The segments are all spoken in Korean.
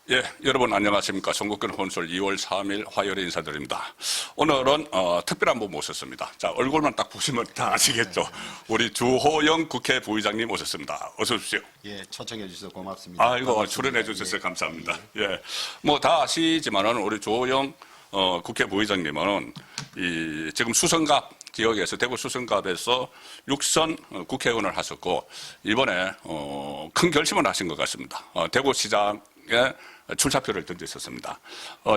예, 여러분 안녕하십니까. 전국권 혼술 2월 3일 화요일에 인사드립니다. 오늘은 특별한 분 모셨습니다. 자, 얼굴만 딱 보시면 다 아시겠죠. 우리 주호영 국회 부의장님 모셨습니다. 어서 오십시오. 예, 초청해 주셔서 고맙습니다. 아이고, 출연해 주셔서 감사합니다. 예, 뭐 다 아시지만은 우리 주호영 국회 부의장님은 지금 수성갑 지역에서 대구 수성갑에서 6선 국회의원을 하셨고 이번에 큰 결심을 하신 것 같습니다. 대구시장에 출사표를 던졌었습니다.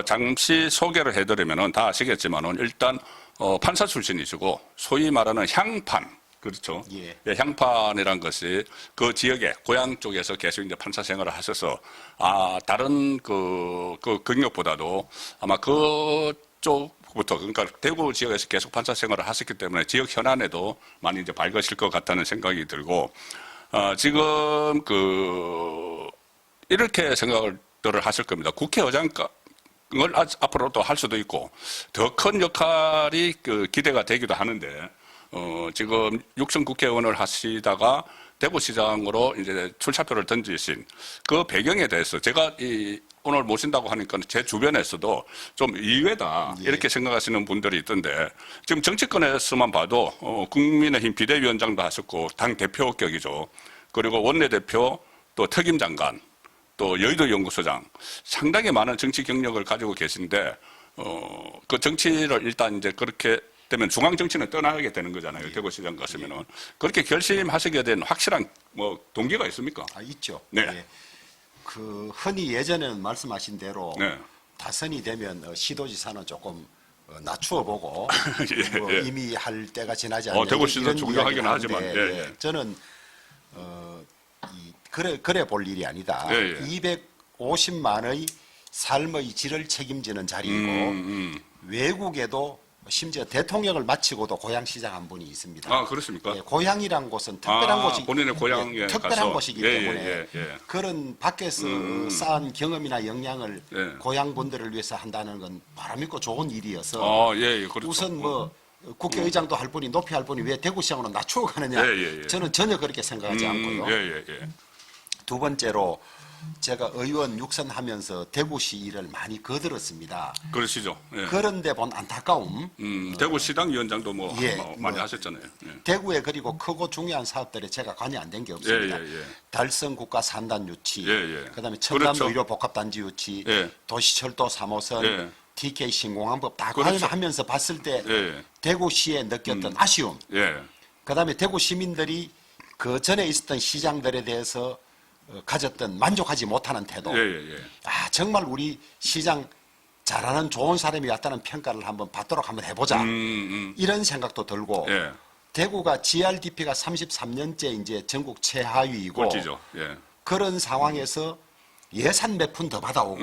잠시 소개를 해드리면은 다 아시겠지만은 일단 판사 출신이시고 소위 말하는 향판, 그렇죠. 예. 예, 향판이란 것이 그 지역에 고향 쪽에서 계속 이제 판사 생활을 하셔서 다른 그 경력보다도 아마 그쪽부터 그러니까 대구 지역에서 계속 판사 생활을 하셨기 때문에 지역 현안에도 많이 이제 밝으실 것 같다는 생각이 들고 지금 이렇게 생각을 하실 겁니다. 국회의장을 앞으로도 할 수도 있고 더 큰 역할이 기대가 되기도 하는데 지금 6선 국회의원을 하시다가 대구시장으로 이제 출사표를 던지신 그 배경에 대해서 제가 오늘 모신다고 하니까 제 주변에서도 좀 의외다 이렇게 생각하시는 분들이 있던데 지금 정치권에서만 봐도 국민의힘 비대위원장도 하셨고 당 대표격이죠. 그리고 원내대표 또 특임장관 또 여의도 연구소장 상당히 많은 정치 경력을 가지고 계신데 그 정치를 일단 이제 그렇게 되면 중앙 정치는 떠나게 되는 거잖아요. 대구시장 가시면은 그렇게 결심하시게 된 확실한 뭐 동기가 있습니까? 있죠. 네. 예. 흔히 예전에는 말씀하신 대로 네. 다선이 되면 시도지사는 조금 낮추어 보고 예. 이미 할 때가 지나지 않냐 대구시도 이런 존경하긴 이야기를 하지만 하는데, 예. 저는 그래 볼 일이 아니다. 예. 250만의 삶의 질을 책임지는 자리이고 외국에도 심지어 대통령을 마치고도 고향시장 한 분이 있습니다. 그렇습니까? 예, 고향이란 곳은 특별한 곳이 본인의 고향에 특별한 가서. 곳이기 예, 때문에 예. 그런 밖에서 쌓은 경험이나 역량을 예. 고향 분들을 위해서 한다는 건 바람있고 좋은 일이어서 예, 그렇죠. 우선 국회의장도 할 분이 높이 할 분이 왜 대구시장으로 낮추어 가느냐 예. 저는 전혀 그렇게 생각하지 않고요. 예. 두 번째로 제가 의원 6선 하면서 대구시 일을 많이 거들었습니다. 그러시죠. 예. 그런데 본 안타까움 대구시당 위원장도 예, 많이 하셨잖아요. 예. 대구에 그리고 크고 중요한 사업들에 제가 관여 안 된 게 없습니다. 예. 달성 국가 산단 유치, 예. 그다음에 첨단 그렇죠. 의료 복합단지 유치, 예. 도시철도 3호선, 예. TK 신공항법 다 그렇죠. 관여하면서 봤을 때 예. 대구시에 느꼈던 아쉬움, 예. 그다음에 대구 시민들이 그 전에 있었던 시장들에 대해서 가졌던 만족하지 못하는 태도. 예. 정말 우리 시장 잘하는 좋은 사람이 왔다는 평가를 한번 받도록 한번 해보자. 이런 생각도 들고 예. 대구가 GRDP가 33년째 이제 전국 최하위이고 꼴찌죠. 예. 그런 상황에서 예산 몇 푼 더 받아오고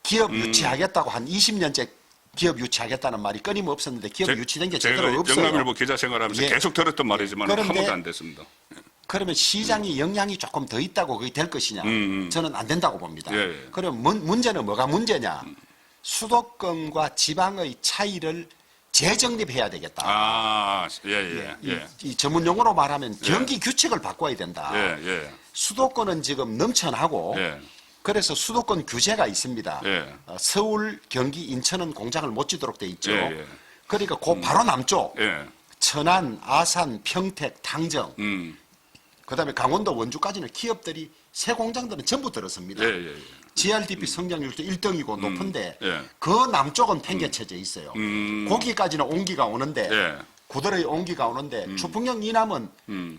기업 유치하겠다고 한 20년째 기업 유치하겠다는 말이 끊임없었는데 기업 유치된 게 제대로 제가 없어요. 영남일보 기자 생활하면서 예. 계속 들었던 말이지만 한 그런데 번도 안 됐습니다. 그러면 시장이 역량이 조금 더 있다고 그게 될 것이냐? 저는 안 된다고 봅니다. 예. 그럼 문제는 뭐가 문제냐? 수도권과 지방의 차이를 재정립해야 되겠다. 예. 이 전문 용어로 말하면 경기 규칙을 바꿔야 된다. 예. 수도권은 지금 넘쳐나고 예. 그래서 수도권 규제가 있습니다. 예. 서울, 경기, 인천은 공장을 못 지도록 돼 있죠. 예. 그러니까 그 바로 남쪽 예. 천안, 아산, 평택, 당정 그다음에 강원도 원주까지는 기업들이 새 공장들은 전부 들었습니다. 예. GRDP 성장률도 1등이고 높은데 예. 그 남쪽은 팽개쳐져 있어요. 거기까지는 온기가 오는데 예. 구들의 온기가 오는데 주풍령 이남은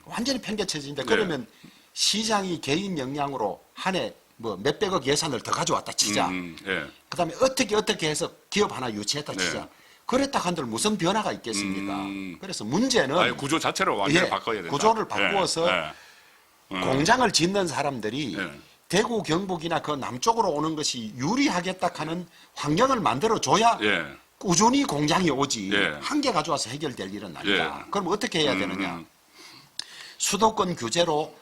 완전히 팽개쳐진데 그러면 시장이 개인 역량으로 한 해 뭐 몇백억 예산을 더 가져왔다 치자. 예. 그다음에 어떻게 해서 기업 하나 유치했다 치자. 그랬다 한들 무슨 변화가 있겠습니까? 그래서 문제는 구조 자체를 완전히 바꿔야 된다. 구조를 바꾸어서 공장을 짓는 사람들이 예. 대구 경북이나 그 남쪽으로 오는 것이 유리하겠다 하는 환경을 만들어줘야 예. 꾸준히 공장이 오지 예. 한 개 가져와서 해결될 일은 아니다. 예. 그럼 어떻게 해야 되느냐? 수도권 규제로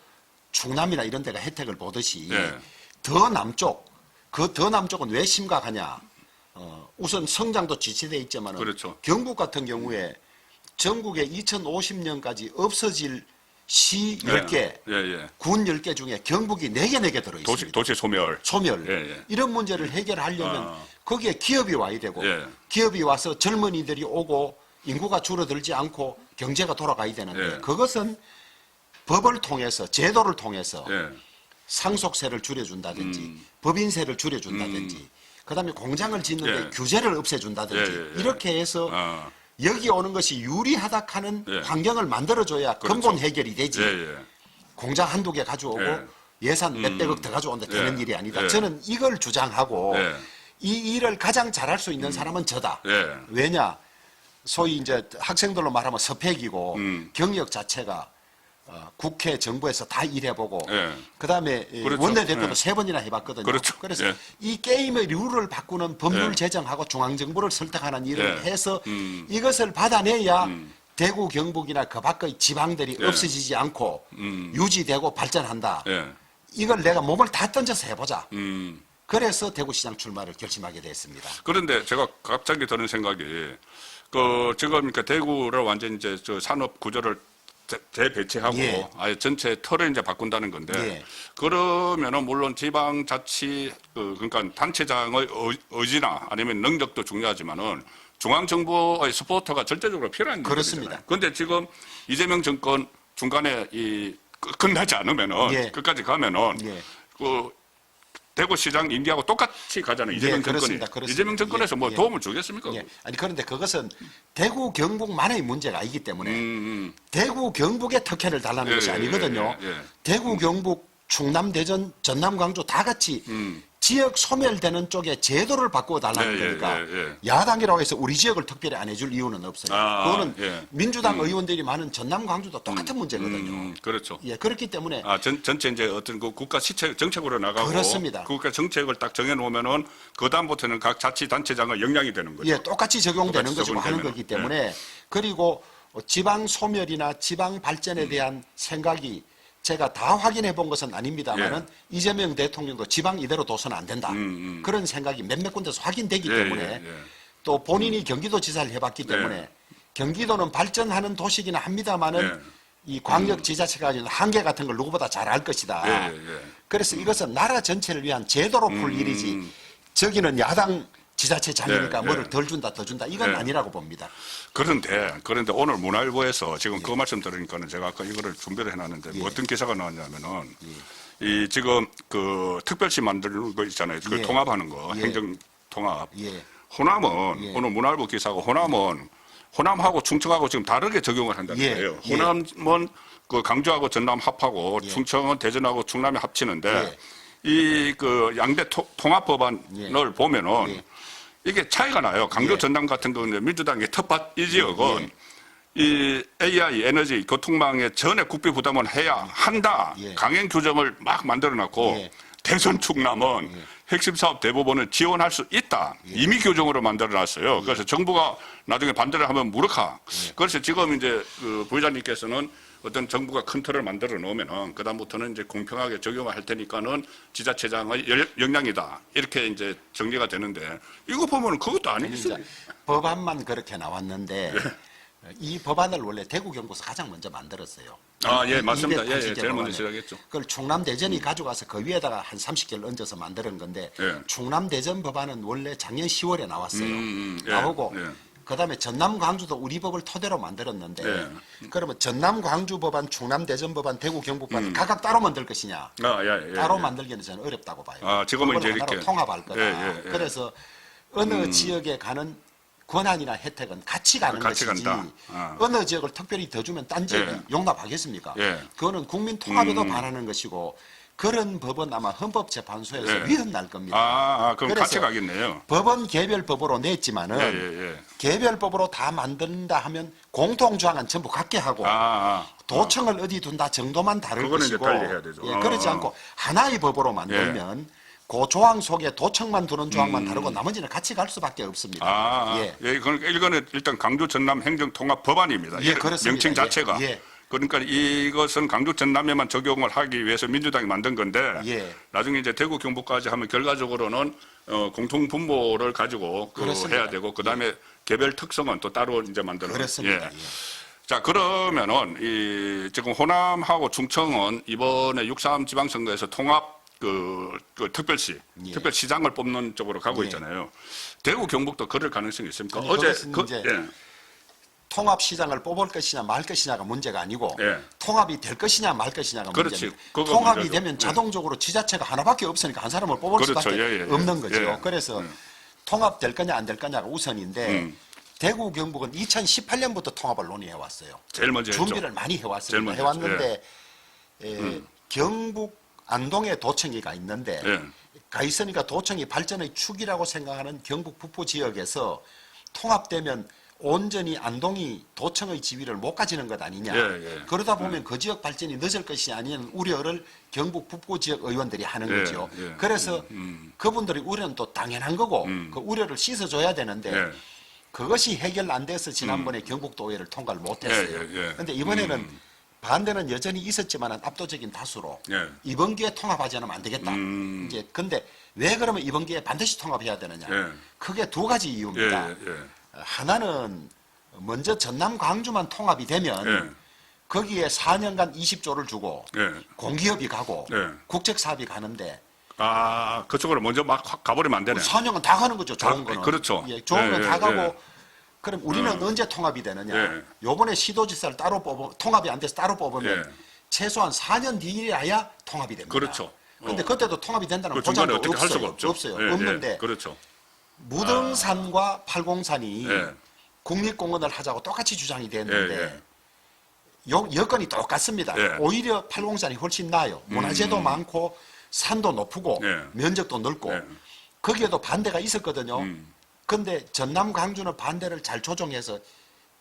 충남이나 이런 데가 혜택을 보듯이 예. 더 남쪽, 그 더 남쪽은 왜 심각하냐? 우선 성장도 지체되어 있지만 그렇죠. 경북 같은 경우에 전국에 2050년까지 없어질 시 10개, 예, 예. 군 10개 중에 경북이 4개 들어 있습니다. 도시 소멸. 소멸. 예, 예. 이런 문제를 해결하려면 거기에 기업이 와야 되고 예. 기업이 와서 젊은이들이 오고 인구가 줄어들지 않고 경제가 돌아가야 되는데 예. 그것은 법을 통해서 제도를 통해서 예. 상속세를 줄여준다든지 법인세를 줄여준다든지 그다음에 공장을 짓는데 예. 규제를 없애준다든지 예, 예, 예. 이렇게 해서 아. 여기 오는 것이 유리하다 하는 예. 환경을 만들어줘야 그렇죠. 근본 해결이 되지. 예, 예. 공장 한두 개 가져오고 예. 예산 몇백억 더 가져오는데 되는 예. 일이 아니다. 예. 저는 이걸 주장하고 예. 이 일을 가장 잘할 수 있는 사람은 저다. 예. 왜냐? 소위 이제 학생들로 말하면 스펙이고 경력 자체가 국회 정부에서 다 일해보고 예. 그다음에 그렇죠. 원내대표도 예. 3번이나 해봤거든요. 그렇죠. 그래서 예. 이 게임의 룰을 바꾸는 법률 예. 제정하고 중앙정부를 설득하는 일을 예. 해서 이것을 받아내야 대구, 경북이나 그 밖의 지방들이 예. 없어지지 않고 유지되고 발전한다. 예. 이걸 내가 몸을 다 던져서 해보자. 음. 그래서 대구시장 출마를 결심하게 됐습니다. 그런데 제가 갑자기 드는 생각이 지금 그러니까 대구를 완전 이제 저 산업 구조를 재배치하고 예. 아예 전체 틀을 이제 바꾼다는 건데 예. 그러면은 물론 지방자치 그러니까 단체장의 의지나 아니면 능력도 중요하지만은 중앙 정부의 서포터가 절대적으로 필요한 그렇습니다. 일이잖아요. 그런데 지금 이재명 정권 중간에 끝나지 않으면은 예. 끝까지 가면은 예. 대구시장 임기하고 똑같이 가잖아요. 이재명 정권이. 그렇습니다. 그렇습니다. 이재명 정권에서 뭐 예. 도움을 주겠습니까? 예. 아니 그런데 그것은 대구 경북만의 문제가 아니기 때문에 대구 경북의 특혜를 달라는 예, 것이 예, 아니거든요. 예, 예. 대구 경북 충남 대전 전남 광주 다 같이 지역 소멸되는 쪽에 제도를 바꾸어 달라는 예, 예, 거니까 예, 예. 야당이라고 해서 우리 지역을 특별히 안 해줄 이유는 없어요. 아, 그거는 예. 민주당 의원들이 많은 전남 광주도 똑같은 문제거든요. 그렇죠. 예, 그렇기 때문에 전체 이제 어떤 그 국가 정책으로 나가고 그렇습니다. 국가 정책을 딱 정해 놓으면은 그 다음부터는 각 자치단체장의 역량이 되는 거죠. 예, 똑같이 적용되는 똑같이 것이고 하는 적용되면은. 거기 때문에 그리고 지방 소멸이나 지방 발전에 대한 생각이 제가 다 확인해 본 것은 아닙니다만은 예. 이재명 대통령도 지방 이대로 둬서는 안 된다. 그런 생각이 몇몇 군데서 확인되기 예, 때문에 예, 예. 또 본인이 경기도지사를 해봤기 때문에 예. 경기도는 발전하는 도시긴 합니다만은 예. 이 광역 지자체가 가지고 한계 같은 걸 누구보다 잘 알 것이다. 예, 예, 예. 그래서 이것은 나라 전체를 위한 제도로 풀 일이지 저기는 야당 지자체장이니까 예, 뭐를 예. 더 준다 더 준다 이건 예. 아니라고 봅니다. 그런데 오늘 문화일보에서 지금 그 말씀 들으니까는 제가 아까 이거를 준비를 해놨는데 예. 뭐 어떤 기사가 나왔냐면은 이 지금 그 특별시 만드는 거 있잖아요. 그 예. 통합하는 거 예. 행정 통합. 예. 호남은 예. 오늘 문화일보 기사가 호남하고 충청하고 지금 다르게 적용을 한다는 예. 거예요. 예. 호남은 그 강주하고 전남 합하고 예. 충청은 대전하고 충남이 합치는데 예. 이 그 양대 통합 법안을 예. 보면은 예. 이게 차이가 나요. 강주 예. 전남 같은 경우는 민주당의 텃밭 이 지역은 이 AI 에너지 교통망에 전액 국비 부담을 해야 한다. 예. 강행 규정을 막 만들어놨고 예. 대전 충남은 핵심 사업 대부분을 지원할 수 있다. 이미 규정으로 만들어놨어요. 그래서 정부가 나중에 반대를 하면 무력화. 그래서 지금 이제 그 부회장님께서는 어떤 정부가 큰 틀을 만들어 놓으면은 그다음부터는 이제 공평하게 적용을 할 테니까는 지자체장의 역량이다. 이렇게 이제 정리가 되는데 이거 보면은 그것도 아니겠어요. 이제 법안만 그렇게 나왔는데 이 법안을 원래 대구 경북에서 가장 먼저 만들었어요. 아, 예, 맞습니다. 예, 280개 제일 먼저 법안을. 시작했죠. 그걸 충남 대전이 가져가서 그 위에다가 한 30개를 얹어서 만드는 건데 예. 충남 대전 법안은 원래 작년 10월에 나왔어요. 예, 나오고 예. 그다음에 전남 광주도 우리 법을 토대로 만들었는데 예. 그러면 전남 광주 법안, 충남 대전 법안, 대구 경북 법안 각각 따로 만들 것이냐? 따로 만들기는 저는 어렵다고 봐요. 아, 지금은 이제 그걸 하나로 이렇게. 통합할 거다. 예, 예. 그래서 어느 지역에 가는 권한이나 혜택은 같이 가는 같이 것이지 간다. 아. 어느 지역을 특별히 더 주면 딴 지역이 예. 용납하겠습니까? 예. 그거는 국민 통합에도 반하는 것이고 그런 법은 아마 헌법재판소에서 예. 위헌 날 겁니다. 그럼 그래서 같이 가겠네요. 법은 개별법으로 냈지만은 예. 개별법으로 다 만든다 하면 공통조항은 전부 같게 하고 도청을 어디 둔다 정도만 다를 그거는 이제 것이고 달리 해야 되죠. 예, 그렇지 않고 하나의 법으로 만들면 그 조항 속에 도청만 두는 조항만 다르고 나머지는 같이 갈 수밖에 없습니다. 예. 그러니까 이거는 일단 강주 전남 행정통합 법안입니다. 예, 그렇습니다. 명칭 자체가. 예. 그러니까 이것은 강주 전남에만 적용을 하기 위해서 민주당이 만든 건데 예. 나중에 이제 대구 경북까지 하면 결과적으로는 공통 분모를 가지고 그렇습니다. 해야 되고 그다음에 개별 특성은 또 따로 이제 만들어. 그렇습니다. 예. 자, 그러면은, 지금 호남하고 충청은 이번에 6.3 지방선거에서 통합 특별시, 예. 특별시장을 뽑는 쪽으로 가고 예. 있잖아요. 대구, 경북도 그럴 가능성이 있습니까? 아니, 어제, 그것은 이제 예. 통합시장을 뽑을 것이냐 말 것이냐가 문제가 아니고 예. 통합이 될 것이냐 말 것이냐가 그렇지. 문제입니다. 그거 통합이 문제죠. 되면 예. 자동적으로 지자체가 하나밖에 없으니까 한 사람을 뽑을 그렇죠. 수밖에 예, 예, 예. 없는 거죠. 예. 그래서 통합될 거냐 안 될 거냐가 우선인데 대구 경북은 2018년부터 통합을 논의해 왔어요. 제일 먼저 했죠. 준비를 많이 제일 해왔습니다. 먼저 해왔는데 경북 안동에 도청이가 있는데 예. 가 있으니까 도청이 발전의 축이라고 생각하는 경북 북부 지역에서 통합되면 온전히 안동이 도청의 지위를 못 가지는 것 아니냐. 예, 예. 그러다 보면 그 지역 발전이 늦을 것이 아니냐는 우려를 경북 북부 지역 의원들이 하는 예, 거죠. 예. 그래서 그분들의 우려는 또 당연한 거고 그 우려를 씻어줘야 되는데 예. 그것이 해결 안 돼서 지난번에 경북도의회를 통과를 못했어요. 그런데 이번에는 반대는 여전히 있었지만 압도적인 다수로 예. 이번 기회에 통합하지 않으면 안 되겠다. 이제 근데 왜 그러면 이번 기회에 반드시 통합해야 되느냐? 예. 크게 두 가지 이유입니다. 예, 예. 하나는 먼저 전남 광주만 통합이 되면 예. 거기에 4년간 20조를 주고 예. 공기업이 가고 예. 국책사업이 가는데 아, 그쪽으로 먼저 막 확 가버리면 안 되네. 4년간 다 가는 거죠. 좋은 다, 거는. 그렇죠. 예, 좋은 예, 건 다 예, 가고 예. 그럼 우리는 언제 통합이 되느냐? 예. 요번에 시도지사를 따로 통합이 안 돼서 따로 뽑으면 예. 최소한 4년 뒤에야 통합이 됩니다. 그렇죠. 근데 그때도 통합이 된다는 그 중간에 보장도 어떻게 할 수가 없죠. 없어요. 예, 없는데 예. 그렇죠. 무등산과 팔공산이 예. 국립공원을 하자고 똑같이 주장이 됐는데 예, 예. 여건이 똑같습니다. 예. 오히려 팔공산이 훨씬 나아요. 문화재도 많고 산도 높고 예. 면적도 넓고 예. 거기에도 반대가 있었거든요. 그런데 전남 광주는 반대를 잘 조정해서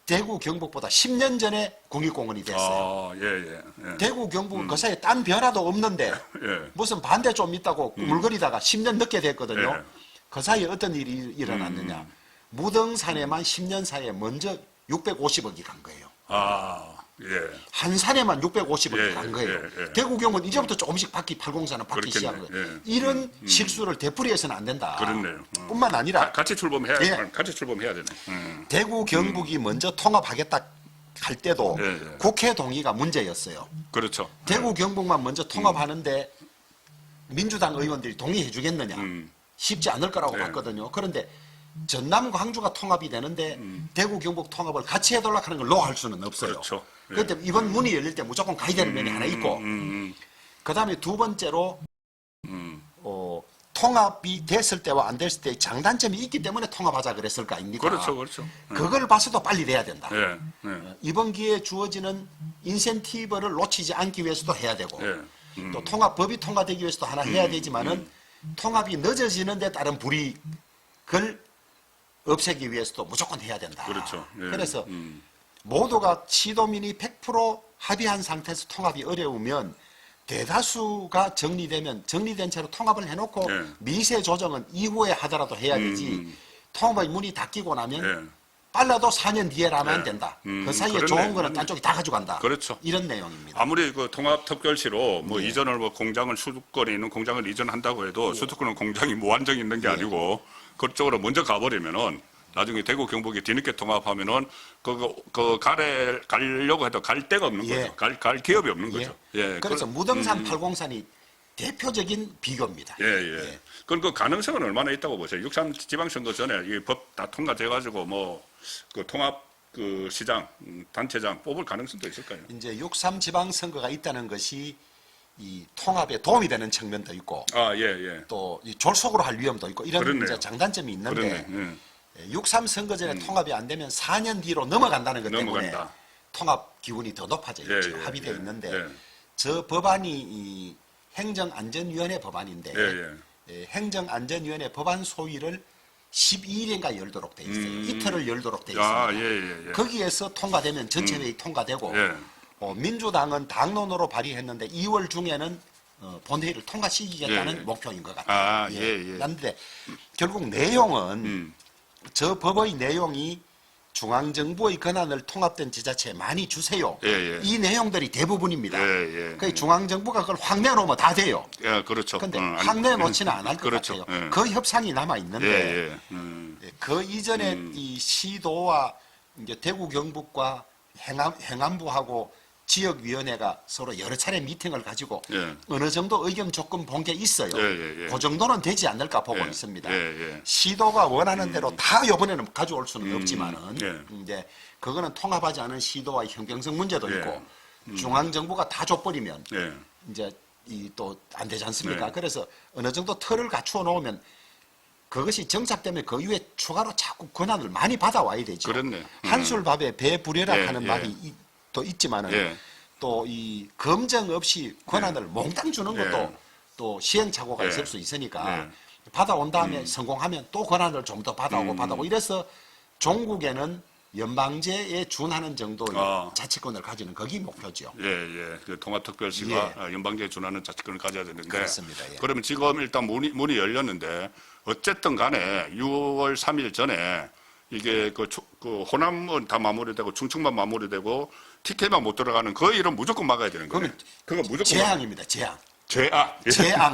대구 경북보다 10년 전에 국립공원이 됐어요. 아, 예, 예. 예. 대구 경북은 그 사이에 딴 변화도 없는데 예. 무슨 반대 좀 있다고 물거리다가 10년 늦게 됐거든요. 예. 그 사이에 어떤 일이 일어났느냐. 무등산에만 10년 사이에 먼저 650억이 간 거예요. 아, 예. 한 산에만 650억이 예, 간 거예요. 예, 예. 대구 경우는 이제부터 조금씩 팔공산은 그렇겠네. 받기 시작한 거예요. 예. 이런 실수를 되풀이해서는 안 된다. 그렇네요. 뿐만 아니라 같이 출범해야, 예. 같이 출범해야 되네. 대구 경북이 먼저 통합하겠다 할 때도 예, 예. 국회 동의가 문제였어요. 그렇죠. 대구 경북만 먼저 통합하는데 민주당 의원들이 동의해 주겠느냐. 쉽지 않을 거라고 네. 봤거든요. 그런데 전남 광주가 통합이 되는데 대구 경북 통합을 같이 해달라고 하는 걸 노할 수는 없어요. 그렇죠. 예. 그때 이번 문이 열릴 때 무조건 가야 되는 면이 하나 있고 그다음에 두 번째로 통합이 됐을 때와 안 됐을 때의 장단점이 있기 때문에 통합하자 그랬을 거 아닙니까? 그렇죠, 그렇죠. 그걸 봐서도 빨리 돼야 된다. 예, 예. 이번 기회에 주어지는 인센티브를 놓치지 않기 위해서도 해야 되고 예. 또 통합법이 통과되기 위해서도 하나 해야 되지만은 통합이 늦어지는 데 따른 불이익을 없애기 위해서도 무조건 해야 된다. 그렇죠. 예. 그래서 모두가 시도민이 100% 합의한 상태에서 통합이 어려우면 대다수가 정리된 채로 통합을 해놓고 예. 미세 조정은 이후에 하더라도 해야 되지 통합의 문이 닫히고 나면 예. 빨라도 4년 뒤에라면 안 예. 된다. 그 사이에 그렇네. 좋은 거는 맞네. 딴 쪽이 다 가져간다. 그렇죠. 이런 내용입니다. 아무리 그 통합특별시로 뭐 예. 이전을 뭐 공장을 수도권에 있는 공장을 이전한다고 해도 수도권은 공장이 무한정 있는 게 아니고 그쪽으로 먼저 가버리면은 나중에 대구 경북이 뒤늦게 통합하면은 그 가려고 해도 갈 데가 없는 예. 거죠. 갈 기업이 없는 거죠. 예. 그래서 무등산 팔공산이 대표적인 비교입니다. 예, 예. 그럼 그 가능성은 얼마나 있다고 보세요? 6.3 지방선거 전에 이 법 다 통과돼가지고 뭐 그 통합 그 시장, 단체장 뽑을 가능성도 있을까요? 이제 6.3 지방선거가 있다는 것이 이 통합에 도움이 되는 측면도 있고 아, 예, 예. 또 이 졸속으로 할 위험도 있고 이런 그렇네요. 이제 장단점이 있는데 그러네. 6.3 선거 전에 통합이 안 되면 4년 뒤로 넘어간다는 것 때문에 넘어간다. 통합 기운이 더 높아져 있죠. 예, 예, 합의되어 예, 있는데 예. 저 법안이 이 행정안전위원회 법안인데 예, 행정안전위원회 법안 소위를 12일인가 열도록 돼 있어요. 이틀을 열도록 돼 있습니다. 아, 예, 예, 예. 거기에서 통과되면 전체 회의 통과되고 예. 민주당은 당론으로 발의했는데 2월 중에는 본회의를 통과시키겠다는 예, 예. 목표인 것 같아요. 아, 예, 예. 그런데 결국 내용은 저 법의 내용이 중앙정부의 권한을 통합된 지자체에 많이 주세요. 예, 예. 이 내용들이 대부분입니다. 예, 예. 그 중앙정부가 그걸 확 내놓으면 다 돼요. 예, 그렇죠. 근데 아니, 확 내놓지는 않을 것 그렇죠. 같아요. 예. 그 협상이 남아 있는데 예, 예. 그 이전에 이 시도와 이제 대구 경북과 행안부하고 지역위원회가 서로 여러 차례 미팅을 가지고 예. 어느 정도 의견 조금 본 게 있어요. 예. 그 정도는 되지 않을까 보고 예. 있습니다. 예. 시도가 원하는 대로 다 이번에는 가져올 수는 없지만은 예. 이제 그거는 통합하지 않은 시도와 형평성 문제도 예. 있고 중앙 정부가 다 줘버리면 예. 이제 이 또 안 되지 않습니까? 네. 그래서 어느 정도 틀을 갖추어 놓으면 그것이 정착되면 그 이후에 추가로 자꾸 권한을 많이 받아와야 되죠. 그렇네. 한술밥에 배부려라 예, 하는 예. 말이 또 있지만은 예. 또 이 검증 없이 권한을 몽땅 주는 것도 예. 또 시행착오가 예. 있을 수 있으니까 예. 받아온 다음에 성공하면 또 권한을 좀 더 받아오고 이래서 종국에는 연방제에 준하는 정도의 자치권을 가지는 그게 목표죠. 예. 그 통합특별시가 연방제에 준하는 자치권을 가져야 되는데. 그렇습니다. 예. 그러면 지금 일단 문이 열렸는데 어쨌든 간에 6월 3일 전에 이게 그 호남은 다 마무리되고 충청만 마무리되고 TK만 못 들어가는 그 일은 무조건 막아야 되는 거예요. 그거 무조건 재앙입니다. 재앙. 재앙.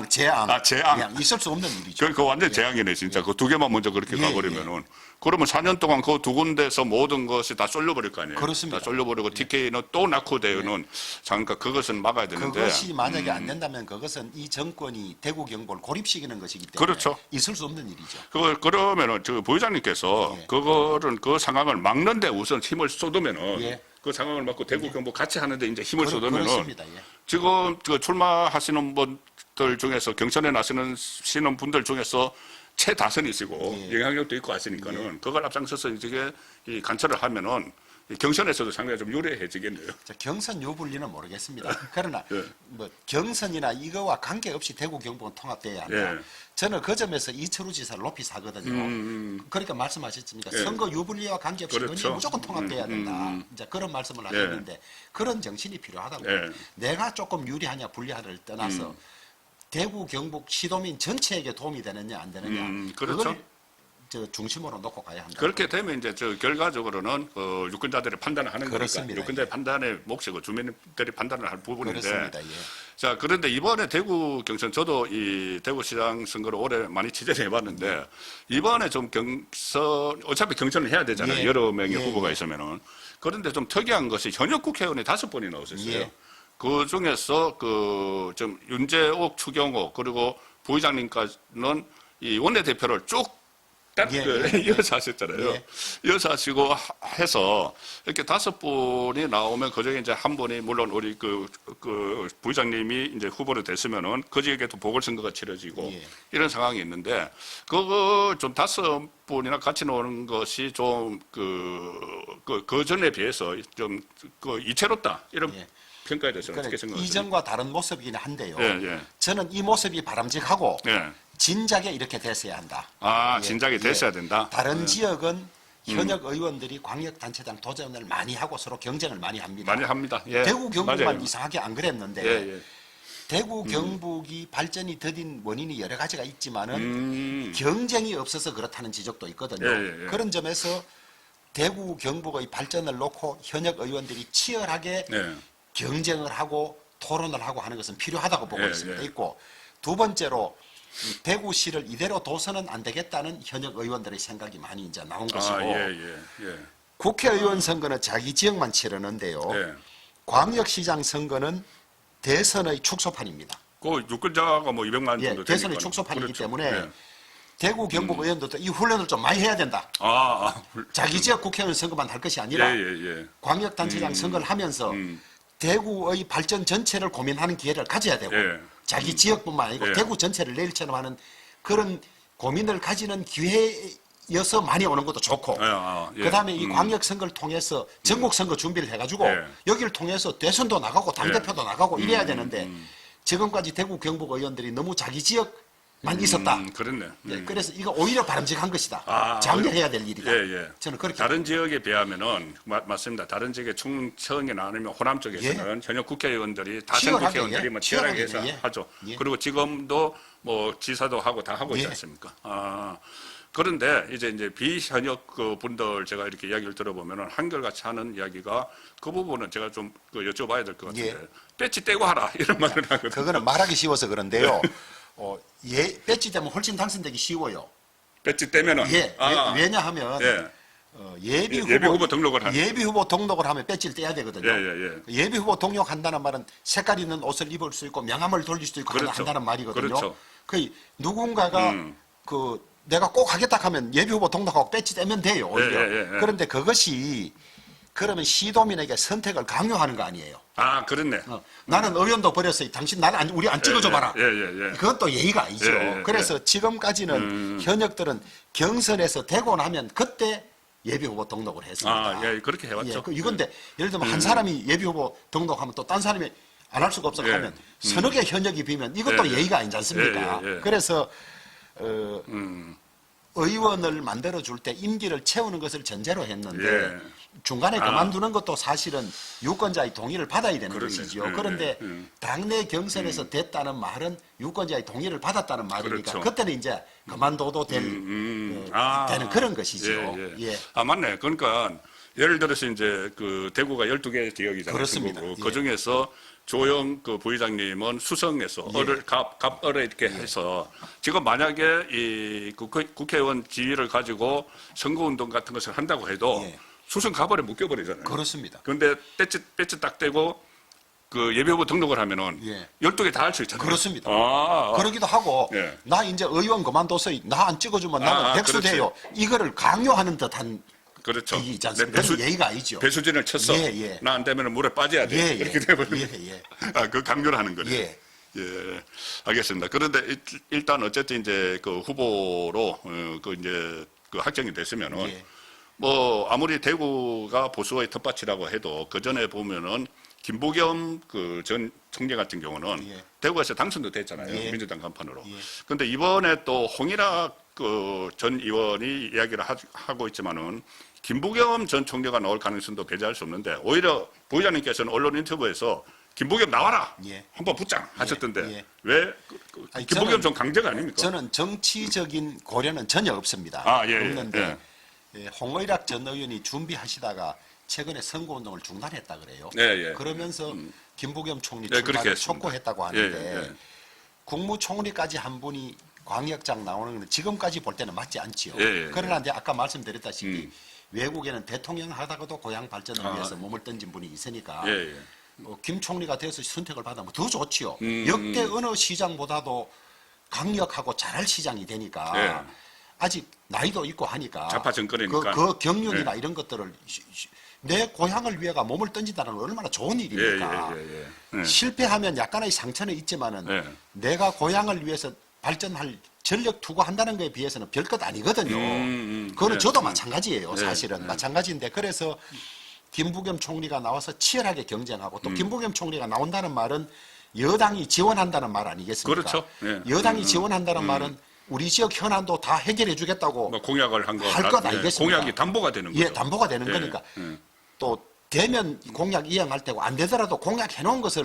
재앙. 아, 재앙. 그냥 있을 수 없는 일이죠. 그거 완전 재앙이네 진짜. 그 두 개만 먼저 그렇게 가버리면은. 그러면 4년 동안 그 두 군데서 모든 것이 다 쏠려버릴 거 아니에요. 그렇습니다. 다 쏠려버리고 TK는 또 낙후되는. 그러니까 그것은 막아야 되는데. 그것이 만약에 안 된다면 그것은 이 정권이 대구 경북을 고립시키는 것이기 때문에 그렇죠. 있을 수 없는 일이죠. 그러면은 저 부회장님께서 그 상황을 막는데 우선 힘을 쏟으면은 예. 그 상황을 막고 대구 경북 같이 하는데 이제 힘을 쏟으면은 그렇습니다. 예. 지금 그 출마하시는 분들 중에서 경선에 나서시는 분들 중에서 최다선이시고 영향력도 있고 하시니까는 그걸 앞장서서 이제 이 관철을 하면은 이 경선에서도 상당히 좀 유리해지겠네요. 경선 유불리는 모르겠습니다. 그러나 예. 뭐 경선이나 이거와 관계없이 대구 경북은 통합돼야 한다. 예. 저는 그 점에서 이철우 지사를 높이 사거든요. 그러니까 말씀하셨습니다. 예. 선거 유불리와 관계없이 그렇죠. 그건 무조건 통합돼야 된다. 이제 그런 말씀을 하셨는데 그런 정신이 필요하다고요. 예. 내가 조금 유리하냐 불리하냐를 떠나서 대구 경북 시도민 전체에게 도움이 되느냐 안 되느냐 그렇죠. 그걸 저 중심으로 놓고 가야 한다. 그렇게 되면 이제 저 결과적으로는 유권자들의 판단을 하는 거니까 그렇습니다. 유권자의 판단의 몫이고 주민들이 판단을 할 부분인데. 그렇습니다. 예. 자, 그런데 이번에 대구 경선 저도 이 대구시장 선거를 올해 많이 취재를 해봤는데 이번에 좀 경선 어차피 경선을 해야 되잖아요. 예. 여러 명의 예. 후보가 있으면은. 그런데 좀 특이한 것이 현역 국회의원이 5번이 나오셨어요. 예. 그 중에서 좀 윤재옥, 추경호 그리고 부의장님까지는 이 원내대표를 쭉 이어서 하셨잖아요. 예. 이어서 하시고 해서 이렇게 5분이 나오면 그중에 이제 한 분이 물론 우리 그 부의장님이 이제 후보로 됐으면은 그 지역에도 보궐선거가 치러지고 예. 이런 상황이 있는데 그거 좀 5분이나 같이 노는 것이 좀 그 전에 비해서 좀 이채롭다 이런 예. 평가에 대해서 어떻게 그러니까 생각하세요? 이전과 다른 모습이긴 한데요. 예. 저는 이 모습이 바람직하고 예. 진작에 이렇게 됐어야 한다. 아, 예, 진작에 됐어야 예. 된다. 다른 지역은 현역 의원들이 광역단체장 도전을 많이 하고 서로 경쟁을 많이 합니다. 많이 합니다. 예. 대구 경북만 맞아요. 이상하게 안 그랬는데 예. 대구 경북이 발전이 더딘 원인이 여러 가지가 있지만은 경쟁이 없어서 그렇다는 지적도 있거든요. 예. 그런 점에서 대구 경북의 발전을 놓고 현역 의원들이 치열하게 예. 경쟁을 하고 토론을 하고 하는 것은 필요하다고 보고 예, 있습니다. 예. 있고 두 번째로 이 대구시를 이대로 둬서는 안 되겠다는 현역 의원들의 생각이 많이 이제 나온 것이고 예. 국회의원 선거는 자기 지역만 치르는데요. 예. 광역시장 선거는 대선의 축소판입니다. 그 유권자가 뭐 200만 예, 정도 대선의 되니까는. 축소판이기 그렇죠. 때문에 예. 대구 경북 의원들도 이 훈련을 좀 많이 해야 된다. 자기 지역 국회의원 선거만 할 것이 아니라 예. 광역단체장 선거를 하면서 대구의 발전 전체를 고민하는 기회를 가져야 되고 예. 자기 지역뿐만 아니고 예. 대구 전체를 내일처럼 하는 그런 고민을 가지는 기회여서 많이 오는 것도 좋고 예. 그다음에 이 광역 선거를 통해서 전국 선거 준비를 해가지고 예. 여기를 통해서 대선도 나가고 당대표도 나가고 이래야 되는데 지금까지 대구 경북 의원들이 너무 자기 지역만 있었다. 그렇네. 예, 그래서 이거 오히려 바람직한 것이다. 아, 장려해야 될 일이다. 예. 저는 그렇게 다른 지역에 비하면은 맞습니다. 다른 지역의 충청이나 아니면 호남 쪽에서는 현역 국회의원들이 다선 치열하게, 국회의원들이 예. 뭐 치열하게 해서 치열하게, 예. 하죠. 예. 그리고 지금도 뭐 지사도 하고 다 하고 있지 예. 않습니까? 그런데 이제 비현역 그 분들 제가 이렇게 이야기를 들어보면은 한결같이 하는 이야기가 그 부분은 제가 좀 여쭤봐야 될 것 같은데 예. 배치 떼고 하라 이런 말을 하거든요. 그거는 말하기 쉬워서 그런데요. 배지 되면 훨씬 당선되기 쉬워요. 배치 떼면은 예. 왜냐하면 예. 예비 후보 등록을 하면. 예비 후보 등록을 하면 배지를 떼야 되거든요. 예. 비 후보 등록한다는 말은 색깔 있는 옷을 입을 수 있고 명함을 돌릴 수도 있고 그렇죠. 한다는 말이거든요. 그렇죠. 그 누군가가 그 내가 꼭 하겠다 하면 예비 후보 등록하고 배지 떼면 돼요. 오히려. 그런데 그것이 그러면 시도민에게 선택을 강요하는 거 아니에요. 아, 그렇네. 나는 의원도 버렸어요. 당신 나는 우리 안 찍어줘 봐라. 예. 그건 또 예의가 아니죠. 그래서 지금까지는 현역들은 경선에서 되고 나면 그때 예비 후보 등록을 했습니다. 그렇게 해왔죠. 이건데 예를 들면 한 사람이 예비 후보 등록하면 또 딴 사람이 안 할 수가 없어 하면 서너 개 현역이 비면 이것도 예의가 아니지 않습니까? 그래서 의원을 만들어 줄 때 임기를 채우는 것을 전제로 했는데 중간에 그만두는 것도 사실은 유권자의 동의를 받아야 되는 것이죠. 그런데 당내 경선에서 됐다는 말은 유권자의 동의를 받았다는 말이니까 그렇죠. 그때는 이제 그만둬도 되는 그런 것이죠. 맞네. 그러니까 예를 들어서 이제 그 대구가 12개 지역이잖아요. 그렇습니다. 그 중에서 조영 그 부의장님은 수성에서 갑을에 이렇게 해서 지금 만약에 이 국회의원 지위를 가지고 선거운동 같은 것을 한다고 해도 수성 갑을에 묶여버리잖아요. 그렇습니다. 그런데 배지 딱 떼고 그 예비후보 등록을 하면은 12개 다 할 수 있잖아요. 그렇습니다. 그러기도 하고 나 이제 의원 그만둬서 나 안 찍어주면 나는 백수 돼요. 이거를 강요하는 듯한 그렇죠. 얘기 있지 않습니까? 그건 예의가 아니죠. 배수진을 쳤어. 나 안 되면 물에 빠져야 돼. 이렇게 되버리면 그 강요를 하는 거네요. 알겠습니다. 그런데 일단 어쨌든 이제 그 후보로 그 이제 그 확정이 됐으면은 뭐 아무리 대구가 보수의 텃밭이라고 해도 그 전에 보면은 김부겸 그 전 총리 같은 경우는 대구에서 당선도 됐잖아요. 민주당 간판으로. 그런데 이번에 또 홍일학 그 전 의원이 이야기를 하고 있지만은 김부겸 전 총리가 나올 가능성도 배제할 수 없는데 오히려 부의장님께서는 언론 인터뷰에서 김부겸 나와라 한번 붙자 하셨던데 왜 김부겸 좀 강제가 아닙니까? 저는 정치적인 고려는 전혀 없습니다. 없는데 홍의락 전 의원이 준비하시다가 최근에 선거운동을 중단했다 그래요. 그러면서 김부겸 총리 출마를 촉구했다고 하는데 국무총리까지 한 분이 광역장 나오는 건 지금까지 볼 때는 맞지 않지요. 그러나 이제 아까 말씀드렸다시피 외국에는 대통령 하다가도 고향 발전을 위해서 몸을 던진 분이 있으니까 김 총리가 돼서 선택을 받으면 더 좋지요. 역대 어느 시장보다도 강력하고 잘할 시장이 되니까 아직 나이도 있고 하니까 좌파 정권이니까 그 경륜이나 이런 것들을 내 고향을 위해가 몸을 던진다는 건 얼마나 좋은 일입니까? 실패하면 약간의 상처는 있지만은 내가 고향을 위해서 발전할 전력 투구한다는 것에 비해서는 별것 아니거든요. 그거는 저도 마찬가지예요. 사실은 마찬가지인데 그래서 김부겸 총리가 나와서 치열하게 경쟁하고 또 김부겸 총리가 나온다는 말은 여당이 지원한다는 말 아니겠습니까? 그렇죠. 여당이 지원한다는 말은 우리 지역 현안도 다 해결해 주겠다고 뭐 공약을 한 거 할 것 아니겠습니까? 공약이 담보가 되는 거죠. 담보가 되는 거니까 또 되면 공약 이행할 테고 안 되더라도 공약 해놓은 것을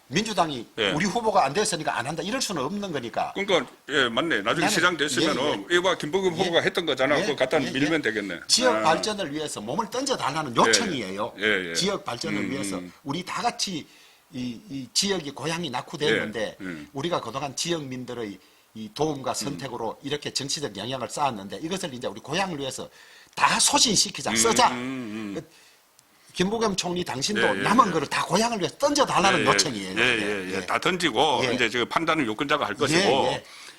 민주당이 우리 후보가 안 됐으니까 안 한다 이럴 수는 없는 거니까. 그러니까 맞네. 나중에 시장 됐으면은 이거 김부겸 후보가 했던 거잖아. 그거 갖다 밀면 되겠네. 지역 발전을 위해서 몸을 던져달라는 요청이에요. 지역 발전을 위해서 우리 다 같이 이 지역이 고향이 낙후됐는데 우리가 그동안 지역민들의 이 도움과 선택으로 이렇게 정치적 영향을 쌓았는데 이것을 이제 우리 고향을 위해서 다 소진시키자, 쓰자. 김부겸 총리 당신도 남은 거를 다 고향을 위해서 던져달라는 요청이에요. 다 던지고 이제 지금 판단은 유권자가 할 것이고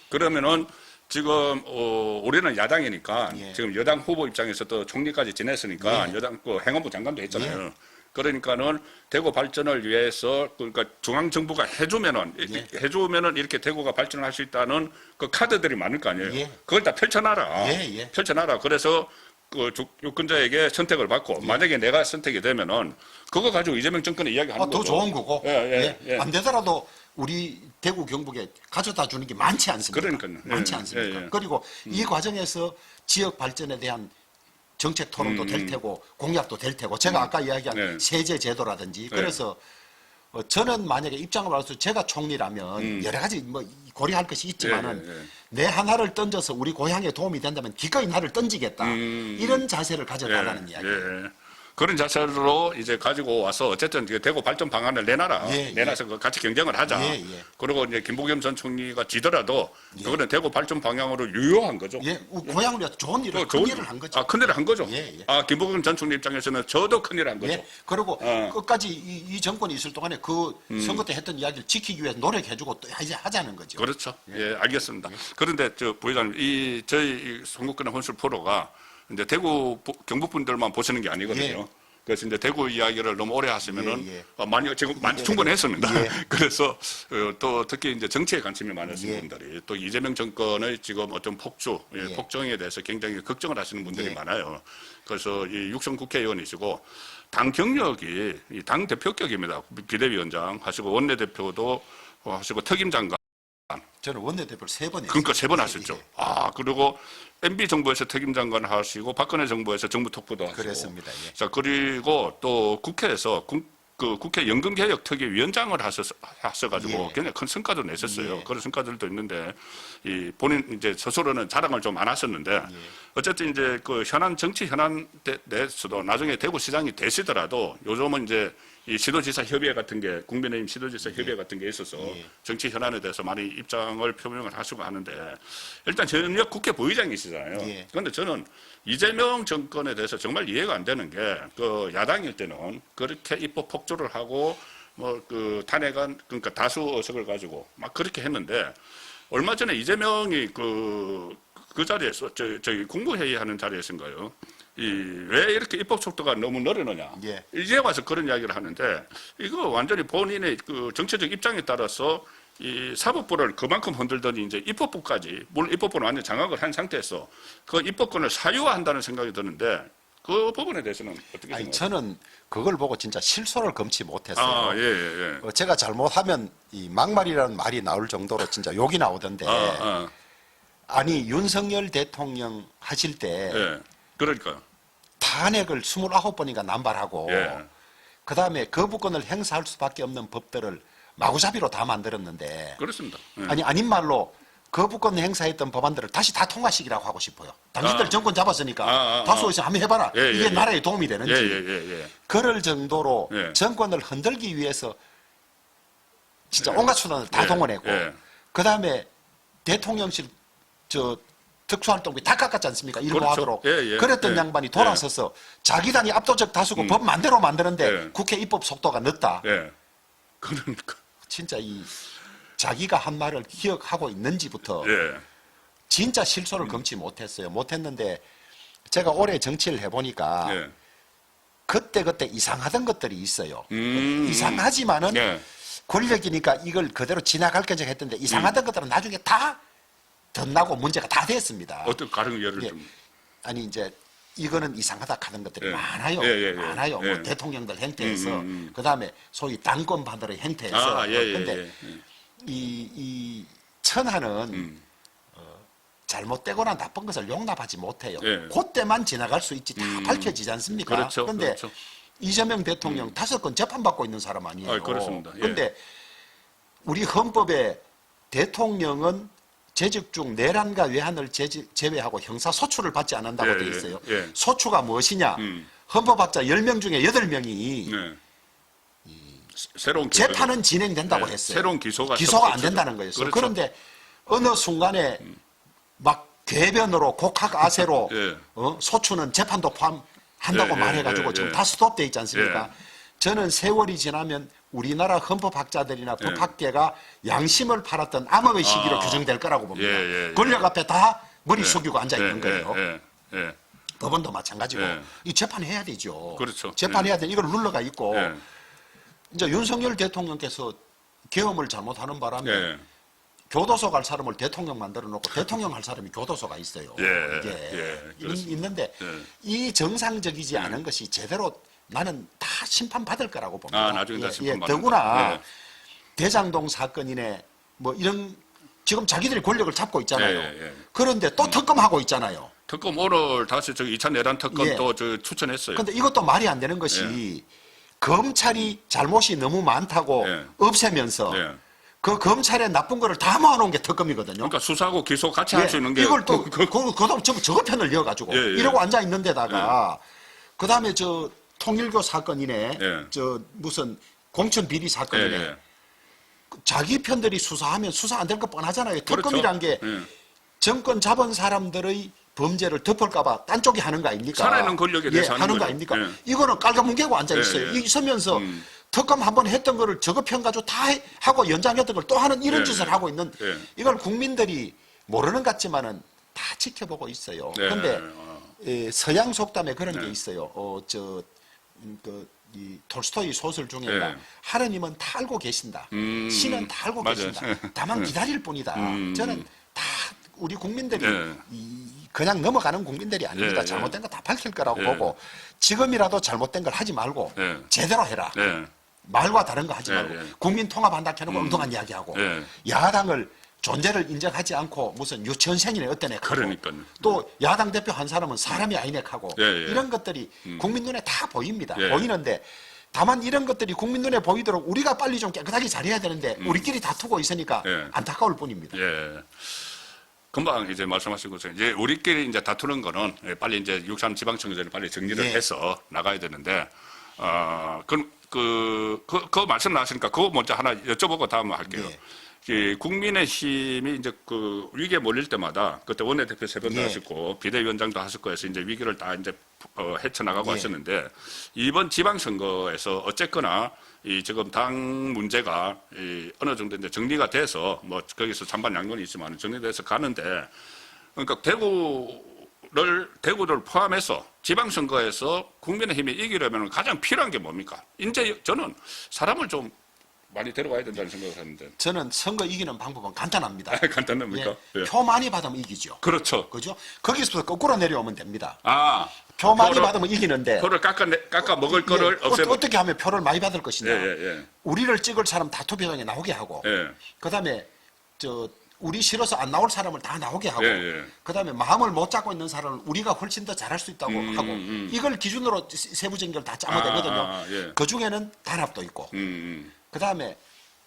그러면은 지금 올해는 야당이니까 지금 여당 후보 입장에서 또 총리까지 지냈으니까 여당 그 행안부 장관도 했잖아요. 그러니까는 대구 발전을 위해서 그러니까 중앙 정부가 해주면은 이렇게 대구가 발전할 수 있다는 그 카드들이 많을 거 아니에요. 그걸 다 펼쳐놔라. 펼쳐놔라. 그래서 그 유권자에게 선택을 받고 만약에 내가 선택이 되면은 그거 가지고 이재명 정권에 이야기하는 거죠. 더 좋은 거고 안 되더라도 우리 대구 경북에 가져다 주는 게 많지 않습니까? 그러니까요. 많지 않습니까? 그리고 이 과정에서 지역 발전에 대한 정책 토론도 될 테고 공약도 될 테고 제가 아까 이야기한 세제 제도라든지 그래서 저는 만약에 입장을 말해서 제가 총리라면 여러 가지 뭐 고려할 것이 있지만은 내 하나를 던져서 우리 고향에 도움이 된다면 기꺼이 나를 던지겠다 이런 자세를 가져달라는 이야기예요. 그런 자세로 이제 가지고 와서 어쨌든 대구 발전 방안을 내놔라. 내놔서 같이 경쟁을 하자. 그리고 이제 김부겸 전 총리가 지더라도 그거는 대구 발전 방향으로 유효한 거죠. 고향을 위해서 좋은 일을, 큰 일을 한 거죠. 큰 일을 한 거죠. 김부겸 전 총리 입장에서는 저도 큰 일을 한 거죠. 그리고 끝까지 이 정권이 있을 동안에 그 선거 때 했던 이야기를 지키기 위해서 노력해주고 또 하자는 거죠. 그렇죠. 알겠습니다. 그런데 부회장님, 저희 송국근의 혼술 프로가 이제 대구 경북 분들만 보시는 게 아니거든요. 그래서 이제 대구 이야기를 너무 오래 하시면은 많이 지금 충분히 했습니다. 그래서 또 특히 이제 정치에 관심이 많으신 분들이 또 이재명 정권의 지금 어떤 폭주, 폭정에 대해서 굉장히 걱정을 하시는 분들이 많아요. 그래서 이 육성 국회의원이시고 당 경력이 당 대표격입니다. 비대위원장 하시고 원내대표도 하시고 특임장관. 저는 원내대표를 3번 했어요. 그러니까 3번 하셨죠. 그리고 MB 정부에서 특임장관 하시고 박근혜 정부에서 정부특보도 하시고. 그랬습니다. 자, 그리고 또 국회에서 국회 연금개혁특위위원장을 하셔가지고 굉장히 큰 성과도 내셨어요. 그런 성과들도 있는데 본인 이제 스스로는 자랑을 좀 안 하셨는데 어쨌든 이제 그 현안 정치 현안 내에서도 나중에 대구시장이 되시더라도 요즘은 이제 이 시도지사 협의회 같은 게 국민의힘 시도지사 협의회 같은 게 있어서 정치 현안에 대해서 많이 입장을 표명을 하시고 하는데 일단 전역 국회 부의장이시잖아요. 그런데 저는 이재명 정권에 대해서 정말 이해가 안 되는 게 그 야당일 때는 그렇게 입법 폭주를 하고 뭐 그 탄핵안 그러니까 다수 의석을 가지고 막 그렇게 했는데 얼마 전에 이재명이 그 자리에서 저기 국무회의 하는 자리에서인가요? 왜 이렇게 입법 속도가 너무 느리느냐. 이제 와서 그런 이야기를 하는데 이거 완전히 본인의 그 정치적 입장에 따라서 이 사법부를 그만큼 흔들더니 이제 입법부까지, 물론 입법부는 완전 장악을 한 상태에서 그 입법권을 사유화한다는 생각이 드는데 그 부분에 대해서는 어떻게 생각하세요? 저는 그걸 보고 진짜 실소를 금치 못했어요. 제가 잘못하면 이 막말이라는 말이 나올 정도로 진짜 욕이 나오던데 아니 윤석열 대통령 하실 때 그러니까요. 탄핵을 29번인가 남발하고 그다음에 거부권을 행사할 수밖에 없는 법들을 마구잡이로 다 만들었는데 그렇습니다. 아닌 말로 거부권 행사했던 법안들을 다시 다 통과시키라고 하고 싶어요. 당신들 정권 잡았으니까 다수의석 한번 해봐라. 이게 나라에 도움이 되는지. 그럴 정도로 정권을 흔들기 위해서 진짜 온갖 수단을 다 동원했고 그다음에 대통령실 특수활동비 다 깎았지 않습니까? 일부하도록. 그랬던 양반이 돌아서서 자기 당이 압도적 다수고 법 만대로 만드는데 국회 입법 속도가 늦다. 그러니까. 진짜 이 자기가 한 말을 기억하고 있는지부터 진짜 실소를 금치 못했어요. 못했는데 제가 올해 정치를 해보니까 그때 이상하던 것들이 있어요. 이상하지만은 권력이니까 이걸 그대로 지나갈 거죠 했던데 이상하던 것들은 나중에 다 덧나고 문제가 다 됐습니다. 어떤 가령 예를 좀. 아니 이제 이거는 이상하다 하는 것들이 많아요. 많아요. 뭐 대통령들 행태에서 그다음에 소위 당권 받으의 행태에서. 그런데 이 천하는 잘못되거나 나쁜 것을 용납하지 못해요. 그때만 지나갈 수 있지 다 밝혀지지 않습니까? 그런데 이재명 대통령 5건 재판받고 있는 사람 아니에요. 그렇습니다. 그런데 우리 헌법에 대통령은 재직 중 내란과 외환을 제외하고 형사소추를 받지 않는다고 되어 있어요. 소추가 무엇이냐? 헌법학자 10명 중에 8명이 새로운 재판은 진행된다고 했어요. 새로운 기소가 안 된다는 거였어요. 그런데 어느 순간에 막 궤변으로 곡학 아세로 소추는 재판도 포함한다고 말해가지고 지금 다 스톱돼 있지 않습니까? 저는 세월이 지나면 우리나라 헌법학자들이나 법학계가 양심을 팔았던 암흑의 시기로 규정될 거라고 봅니다. 권력 앞에 다 머리 숙이고 앉아 있는 거예요. 법원도 마찬가지고 이 재판해야 되죠. 재판해야 돼. 이걸 룰러가 있고 이제 윤석열 대통령께서 계엄을 잘못하는 바람에 교도소 갈 사람을 대통령 만들어 놓고 대통령 할 사람이 교도소가 있어요. 이게 있는데 이 정상적이지 않은 것이 제대로 나는 다 심판받을 거라고 봅니다. 나중에 다 심판받는다. 더구나 대장동 사건이네 뭐 이런 지금 자기들이 권력을 잡고 있잖아요. 그런데 또 특검하고 있잖아요. 특검 오늘 다시 저기 2차 내란 특검 또 추천했어요. 그런데 이것도 말이 안 되는 것이 검찰이 잘못이 너무 많다고 없애면서 그 검찰의 나쁜 거를 다 모아놓은 게 특검이거든요. 그러니까 수사하고 기소 같이 할 수 있는 게 이걸 또 그다음 전부 저거 편을 이어가지고 이러고 앉아 있는 데다가 그다음에 통일교 사건이네, 예. 저 무슨 공천 비리 사건이네. 예, 예. 자기 편들이 수사하면 수사 안 될 거 뻔하잖아요. 그렇죠. 특검이란 게 예. 정권 잡은 사람들의 범죄를 덮을까봐 딴 쪽이 하는 거 아닙니까? 살아있는 권력에 대해서 하는 거 거죠. 아닙니까? 예. 이거는 깔가뭉개고 앉아 있어요. 예. 있으면서 특검 한번 했던 거를 저거 편가지고 다 하고 연장했던 걸 또 하는 이런 예. 짓을 하고 있는 예. 이걸 국민들이 모르는 것 같지만은 다 지켜보고 있어요. 예. 그런데 서양 속담에 그런 게 있어요. 이 톨스토이 소설 중에 하느님은 다 알고 계신다. 신은 다 알고 맞아요. 계신다. 다만 기다릴 뿐이다. 저는 다 우리 국민들이 예. 그냥 넘어가는 국민들이 아닙니다. 예. 잘못된 거 다 밝힐 거라고 예. 보고 지금이라도 잘못된 걸 하지 말고 예. 제대로 해라. 예. 말과 다른 거 하지 예. 말고 예. 국민 통합한다 해놓고 엉뚱한 이야기하고 예. 야당을 존재를 인정하지 않고 무슨 유치원생이네 어떤 애하고 그러니까요. 또 야당 대표 한 사람은 사람이 아니네 하고 예, 예. 이런 것들이 국민 눈에 다 보입니다. 예. 보이는데 다만 이런 것들이 국민 눈에 보이도록 우리가 빨리 좀 깨끗하게 잘해야 되는데 우리끼리 다투고 있으니까 예. 안타까울 뿐입니다. 예. 금방 이제 말씀하신 것처럼 이제 우리끼리 이제 다투는 거는 빨리 이제 63 지방청구제를 빨리 정리를 예. 해서 나가야 되는데, 그 말씀 나왔으니까 그거 먼저 하나 여쭤보고 다음 할게요. 예. 이 국민의힘이 이제 그 위기에 몰릴 때마다 그때 원내대표 세 번도 예. 하셨고 비대위원장도 하셨고 해서 이제 위기를 다 이제 헤쳐나가고 예. 하셨는데 이번 지방선거에서 어쨌거나 이 지금 당 문제가 이 어느 정도 이제 정리가 돼서 뭐 거기서 찬반 양론이 있지만 정리돼서 가는데 그러니까 대구를 포함해서 지방선거에서 국민의힘이 이기려면 가장 필요한 게 뭡니까? 이제 저는 사람을 좀 많이 데려와야 된다는 생각을 하는데. 저는 선거 이기는 방법은 간단합니다. 간단합니까? 예. 예. 표 많이 받으면 이기죠. 그렇죠. 그죠? 거기서 거꾸로 내려오면 됩니다. 아, 표 많이 받으면 이기는데 표를 깎아 먹을 예, 거를 없애버. 어떻게 하면 표를 많이 받을 것이냐. 예. 우리를 찍을 사람 다 투표장에 나오게 하고 예. 그다음에 우리 싫어서 안 나올 사람을 다 나오게 하고 예. 그다음에 마음을 못 잡고 있는 사람을 우리가 훨씬 더 잘할 수 있다고 하고 이걸 기준으로 세부 정결 다 짜면 되거든요. 예. 그중에는 단합도 있고 그다음에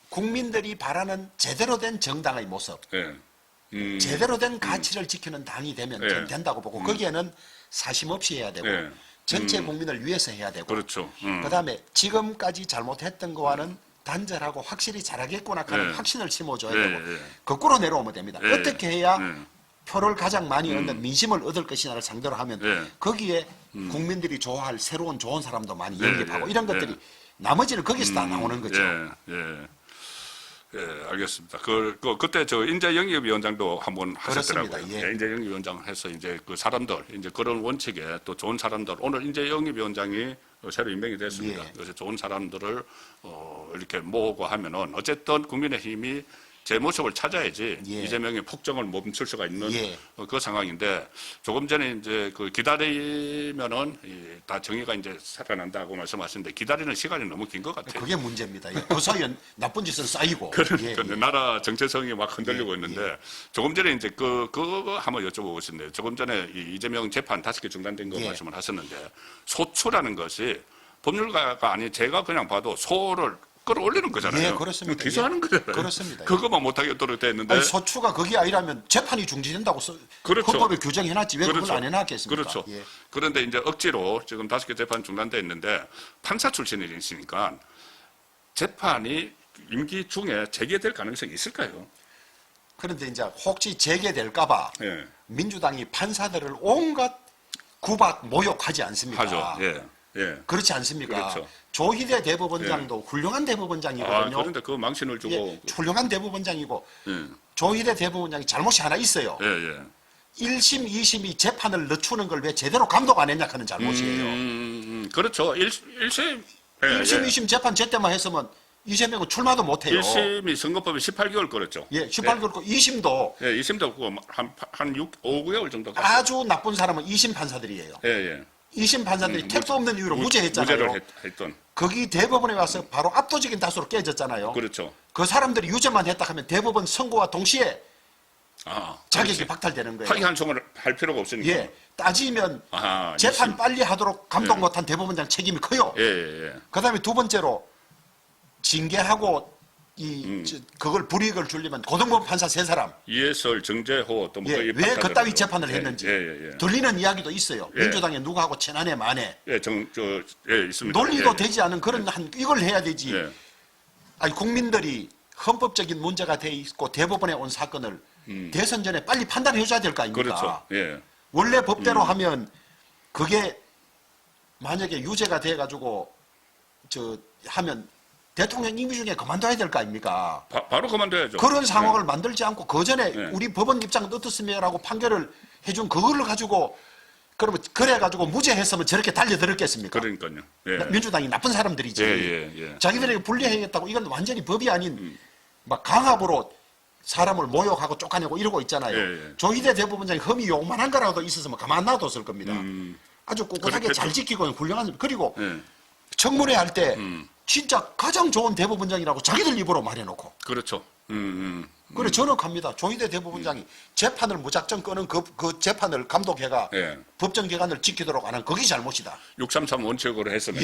국민들이 바라는 제대로 된 정당의 모습 예. 제대로 된 가치를 지키는 당이 되면 예. 전 된다고 보고 거기에는 사심 없이 해야 되고 예. 전체 국민을 위해서 해야 되고 그렇죠. 그다음에 지금까지 잘못했던 거와는 단절하고 확실히 잘하겠구나 하는 예. 확신을 심어줘야 예, 되고 예. 거꾸로 내려오면 됩니다. 예. 어떻게 해야 예. 표를 가장 많이 얻는 민심을 얻을 것이냐를 상대로 하면 예. 거기에 국민들이 좋아할 새로운 좋은 사람도 많이 예, 영입하고 예, 이런 것들이 나머지는 거기서 다 나오는 거죠. 예, 알겠습니다. 그때 저 인재영입위원장도 한번 하셨더라고요. 그렇습니다. 예. 인재영입위원장 해서 이제 그 사람들, 이제 그런 원칙에 또 좋은 사람들, 오늘 인재영입위원장이 새로 임명이 됐습니다. 예. 그래서 좋은 사람들을 이렇게 모으고 하면은 어쨌든 국민의힘이 제 모습을 찾아야지 예. 이재명의 폭정을 멈출 수가 있는 예. 그 상황인데 조금 전에 이제 그 기다리면은 다 정의가 이제 살아난다고 말씀하셨는데 기다리는 시간이 너무 긴 것 같아요. 그게 문제입니다. 그 사이에 나쁜 짓은 쌓이고. 그러니까 예. 나라 정체성이 막 흔들리고 예, 있는데 조금 전에 이제 그거 한번 여쭤보고 싶은데 조금 전에 이재명 재판 5개 중단된 거 예. 말씀을 하셨는데 소추라는 것이 법률가가 아닌 제가 그냥 봐도 소를 끌어올리는 거잖아요. 예, 그렇습니다. 기소하는 예. 거잖아요. 그렇습니다. 그것만 못하겠도록 됐는데 아니, 소추가 그게 아니라면 재판이 중지된다고 그렇죠. 헌법에 규정해놨지 왜 그걸 안 해놨겠습니까? 그렇죠. 예. 그런데 이제 억지로 지금 5개 재판 중단돼 있는데 판사 출신이시니까 재판이 임기 중에 재개될 가능성이 있을까요? 그런데 이제 혹시 재개될까봐 예. 민주당이 판사들을 온갖 구박 모욕하지 않습니까? 하죠. 예. 예. 그렇지 않습니까? 그렇죠. 조희대 대법원장도 훌륭한 대법원장이거든요. 그런데 그 망신을 주고. 예, 훌륭한 대법원장이고 예. 조희대 대법원장이 잘못이 하나 있어요. 예. 1심, 2심이 재판을 늦추는 걸 왜 제대로 감독 안 했냐 하는 잘못이에요. 그렇죠. 1심. 예, 1심, 예. 2심 재판 제때만 했으면 이재명은 출마도 못해요. 1심이 선거법에 18개월 걸었죠. 예, 18개월 거 2심도 예, 2심도 그거 한 5, 9개월 정도 갔어요. 아주 나쁜 사람은 2심 판사들이에요. 예. 2심 판사들이 택도 없는 이유로 무죄했잖아요. 무죄를 했던. 거기 대법원에 와서 바로 압도적인 다수로 깨졌잖아요. 그렇죠. 그 사람들이 유죄만 했다 하면 대법원 선고와 동시에 자격이 그렇지. 박탈되는 거예요. 파기 환송을 할 필요가 없으니까. 예, 따지면 아하, 재판 2심. 빨리 하도록 감독 예. 못한 대법원장 책임이 커요. 예. 그다음에 두 번째로 징계하고 그걸 불이익을 주려면 고등법원 판사 3사람. 이해설, 정재호 또 뭐 왜 그따위 재판을 했는지 들리는 이야기도 있어요. 민주당에 누구하고 친하네 마네. 있습니다. 논리도 되지 않은 그런 이걸 해야 되지. 아니 국민들이 헌법적인 문제가 돼 있고 대법원에 온 사건을 대선 전에 빨리 판단해 줘야 될 거 아닙니까? 그렇죠. 원래 법대로 하면 그게 만약에 유죄가 돼 가지고 하면 대통령 임기 중에 그만둬야 될 거 아닙니까? 바로 그만둬야죠. 그런 상황을 만들지 않고 그 전에 우리 법원 입장은 어떻습니다라고 판결을 해준 그거를 가지고 그러면 그래 가지고 무죄했으면 저렇게 달려들었겠습니까? 그러니까요. 민주당이 나쁜 사람들이지. 자기들에게 불리하겠다고 이건 완전히 법이 아닌 막 강압으로 사람을 모욕하고 쫓아내고 이러고 있잖아요. 조희대 대법원장이 혐의 요만한 거라도 있었으면 가만 놔뒀을 겁니다. 아주 꿋꿋하게 잘 지키고 훌륭한 그리고 청문회 할 때 진짜 가장 좋은 대법원장이라고 자기들 입으로 말해놓고. 그렇죠. 그래 전역합니다. 조희대 대법원장이 재판을 무작정 끄는 그 재판을 감독해가 법정 기간을 지키도록 하는 그게 잘못이다. 633 원칙으로 했으면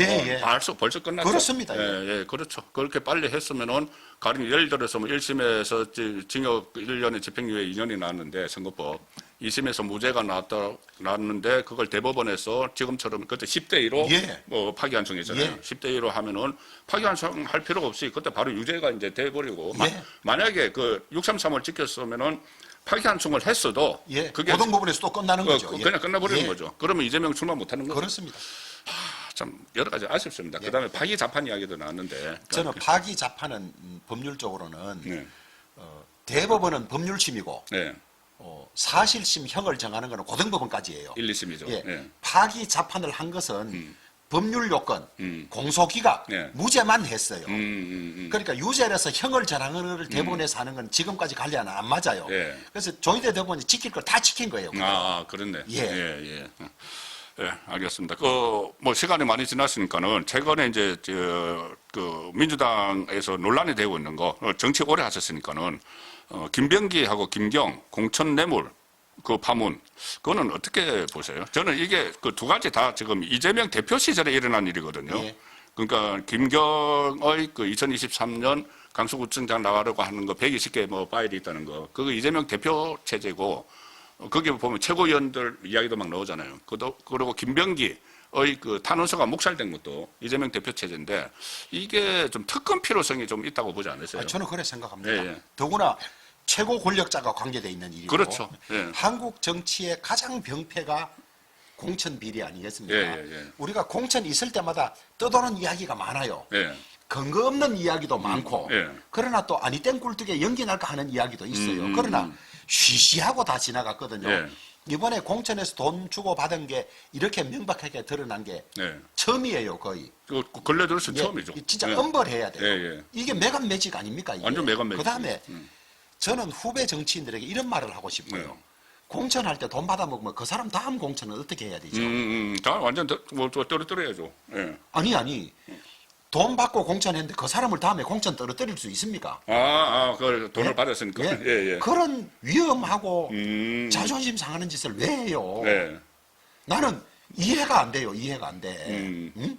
벌써 끝났죠. 그렇습니다. 그렇죠. 그렇게 빨리 했으면은 가령 예를 들어서 뭐 1심에서 징역 1년에 집행유예 2년이 나왔는데 선거법 2심에서 무죄가 나왔는데 그걸 대법원에서 지금처럼 그때 10대 2로 뭐 파기환송했잖아요. 10대 2로 하면은 파기환송 할 필요가 없이 그때 바로 유죄가 이제 돼버리고 만약에 그 633을 지켰으면은 파기환송을 했어도 그게 고등법원에서 또 끝나는 거죠. 그냥 끝나버리는 거죠. 그러면 이재명 출마 못하는 거죠. 그렇습니다. 참 여러 가지 아쉽습니다. 그다음에 파기자판 이야기도 나왔는데 저는 파기자판은 법률적으로는 대법원은 법률심이고 사실심형을 정하는 것은 고등법원까지예요. 1, 2심이죠. 파기자판을 한 것은 법률 요건, 공소기각, 무죄만 했어요. 그러니까 유죄라서 형을 정하는 걸 대법원에서 하는 건 지금까지 관리하는 안 맞아요. 그래서 조희대 대법원이 지킬 걸 다 지킨 거예요. 그렇네. 알겠습니다. 뭐 시간이 많이 지났으니까는 최근에 이제 그 민주당에서 논란이 되고 있는 거 정치 오래 하셨으니까는 김병기하고 김경 공천 뇌물 그 파문 그거는 어떻게 보세요? 저는 이게 그 두 가지 다 지금 이재명 대표 시절에 일어난 일이거든요. 그러니까 김경의 그 2023년 강서구청장 나가려고 하는 거 120개 뭐 파일이 있다는 거 그거 이재명 대표 체제고. 거기 보면 최고위원들 이야기도 막 나오잖아요. 그리고 김병기의 그 탄원서가 묵살된 것도 이재명 대표 체제인데 이게 좀 특검 필요성이 좀 있다고 보지 않으세요? 저는 그래 생각합니다. 더구나 최고 권력자가 관계되어 있는 일이고 그렇죠. 한국 정치의 가장 병폐가 공천 비리 아니겠습니까? 우리가 공천 있을 때마다 떠도는 이야기가 많아요. 근거 없는 이야기도 많고 그러나 또 아니 땡 꿀뚝에 연기 날까 하는 이야기도 있어요. 그러나 쉬쉬하고 다 지나갔거든요. 이번에 공천에서 돈 주고 받은 게 이렇게 명백하게 드러난 게 처음이에요, 거의. 근래 들어서 처음이죠. 진짜 엄벌해야 돼요. 이게 매간 매직 아닙니까? 이게? 완전 매간 매직. 그다음에 저는 후배 정치인들에게 이런 말을 하고 싶어요. 공천할 때 돈 받아먹으면 그 사람 다음 공천은 어떻게 해야 되죠? 다 완전 떨어뜨려야죠. 아니. 돈 받고 공천했는데 그 사람을 다음에 공천 떨어뜨릴 수 있습니까? 그 돈을 받았으니까. 그런 위험하고 자존심 상하는 짓을 왜 해요? 나는 이해가 안 돼요. 이해가 안 돼. 응?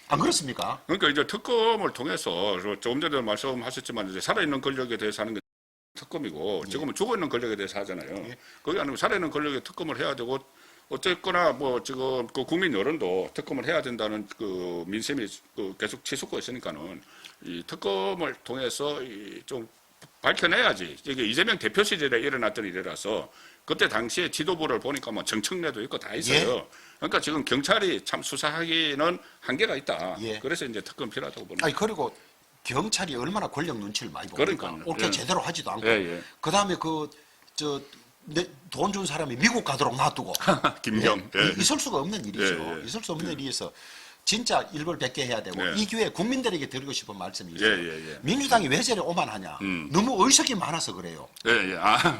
안 그렇습니까? 그러니까 이제 특검을 통해서 조금 전에 말씀하셨지만 이제 살아있는 권력에 대해서 하는 게 특검이고 지금은 죽어있는 권력에 대해서 하잖아요. 거기 아니면 살아있는 권력에 특검을 해야 되고 어쨌거나 뭐 지금 그 국민 여론도 특검을 해야 된다는 그 민심이 계속 치솟고 있으니까는 이 특검을 통해서 좀 밝혀내야지. 이게 이재명 대표 시절에 일어났던 일이라서 그때 당시에 지도부를 보니까 뭐 정청래도 있고 다 있어요. 그러니까 지금 경찰이 참 수사하기는 한계가 있다. 그래서 이제 특검 필요하다고 보는. 아니 그리고 경찰이 얼마나 권력 눈치를 많이 보니까 그러니까요. 옳게 제대로 하지도 않고 그다음에 돈 준 사람이 미국 가도록 놔두고 김경 있을 수가 없는 일이죠. 있을 수 없는 일이어서 진짜 일벌백계 해야 되고 이 기회에 국민들에게 드리고 싶은 말씀이 있어요. 민주당이 왜 저래 오만하냐. 너무 의석이 많아서 그래요.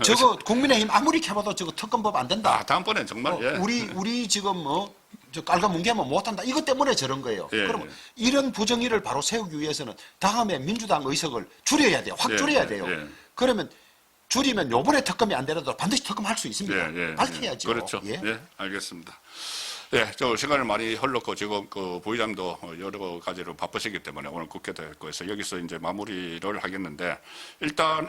저거 국민의힘 아무리 캐봐도 저거 특검법 안 된다. 다음번에 정말 우리 지금 저 깔가뭉개면 못한다. 이것 때문에 저런 거예요. 그러면 이런 부정의를 바로 세우기 위해서는 다음에 민주당 의석을 줄여야 돼요. 확 줄여야 돼요. 그러면 줄이면 요번에 특검이 안 되더라도 반드시 특검할 수 있습니다. 밝혀야죠. 그렇죠. 알겠습니다. 예, 저 시간을 많이 흘렀고 지금 그 부의장도 여러 가지로 바쁘시기 때문에 오늘 국회도 했고 해서 여기서 이제 마무리를 하겠는데 일단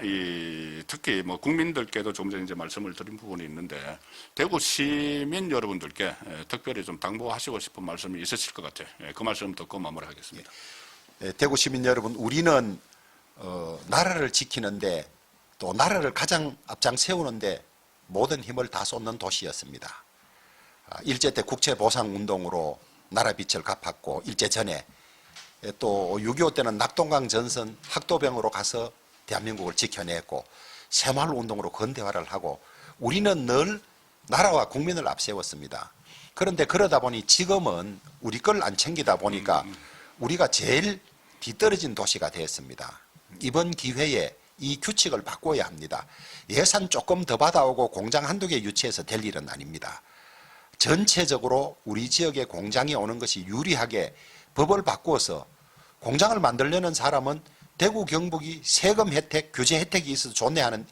특히 뭐 국민들께도 좀 전에 이제 말씀을 드린 부분이 있는데 대구 시민 여러분들께 특별히 좀 당부하시고 싶은 말씀이 있으실 것 같아요. 예, 그 말씀 듣고 마무리하겠습니다. 대구 시민 여러분, 우리는 나라를 지키는데 또 나라를 가장 앞장 세우는데 모든 힘을 다 쏟는 도시였습니다. 일제 때 국채보상운동으로 나라 빚을 갚았고, 일제 전에 또 6.25 때는 낙동강 전선 학도병으로 가서 대한민국을 지켜냈고, 새마을운동으로 근대화를 하고, 우리는 늘 나라와 국민을 앞세웠습니다. 그런데 그러다 보니 지금은 우리 걸 안 챙기다 보니까 우리가 제일 뒤떨어진 도시가 되었습니다. 이번 기회에 이 규칙을 바꿔야 합니다. 예산 조금 더 받아오고 공장 한두 개 유치해서 될 일은 아닙니다. 전체적으로 우리 지역에 공장이 오는 것이 유리하게 법을 바꾸어서 공장을 만들려는 사람은 대구 경북이 세금 혜택, 규제 혜택이 있어서 좋네 하는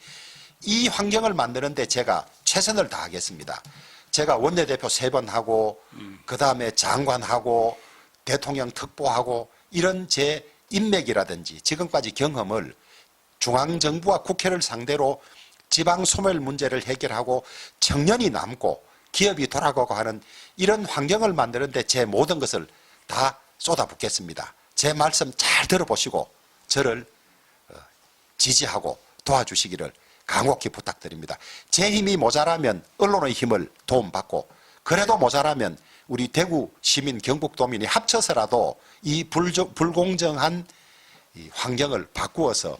이 환경을 만드는데 제가 최선을 다하겠습니다. 제가 원내대표 3번 하고 그 다음에 장관하고 대통령 특보하고 이런 제 인맥이라든지 지금까지 경험을 중앙정부와 국회를 상대로 지방 소멸 문제를 해결하고 청년이 남고 기업이 돌아가고 하는 이런 환경을 만드는데 제 모든 것을 다 쏟아붓겠습니다. 제 말씀 잘 들어보시고 저를 지지하고 도와주시기를 간곡히 부탁드립니다. 제 힘이 모자라면 언론의 힘을 도움받고, 그래도 모자라면 우리 대구 시민, 경북도민이 합쳐서라도 이 불공정한 이 환경을 바꾸어서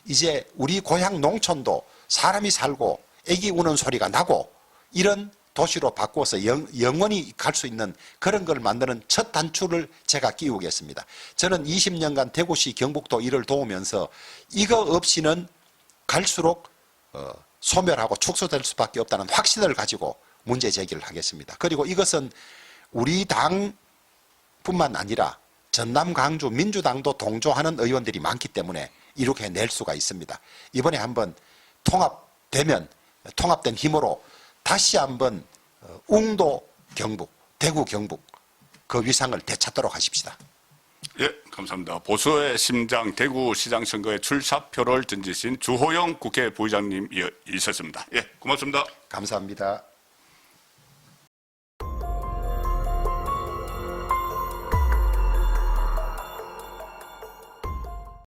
이제 우리 고향 농촌도 사람이 살고 애기 우는 소리가 나고 이런 도시로 바꾸어서 영원히 갈 수 있는 그런 걸 만드는 첫 단추를 제가 끼우겠습니다. 저는 20년간 대구시 경북도 일을 도우면서 이거 없이는 갈수록 소멸하고 축소될 수밖에 없다는 확신을 가지고 문제 제기를 하겠습니다. 그리고 이것은 우리 당뿐만 아니라 전남, 광주, 민주당도 동조하는 의원들이 많기 때문에 이렇게 낼 수가 있습니다. 이번에 한번 통합된 힘으로 다시 한번 웅도 경북, 대구 경북 그 위상을 되찾도록 하십시다. 예, 감사합니다. 보수의 심장 대구시장 선거에 출사표를 던지신 주호영 국회 부의장님이셨습니다. 예, 고맙습니다. 감사합니다.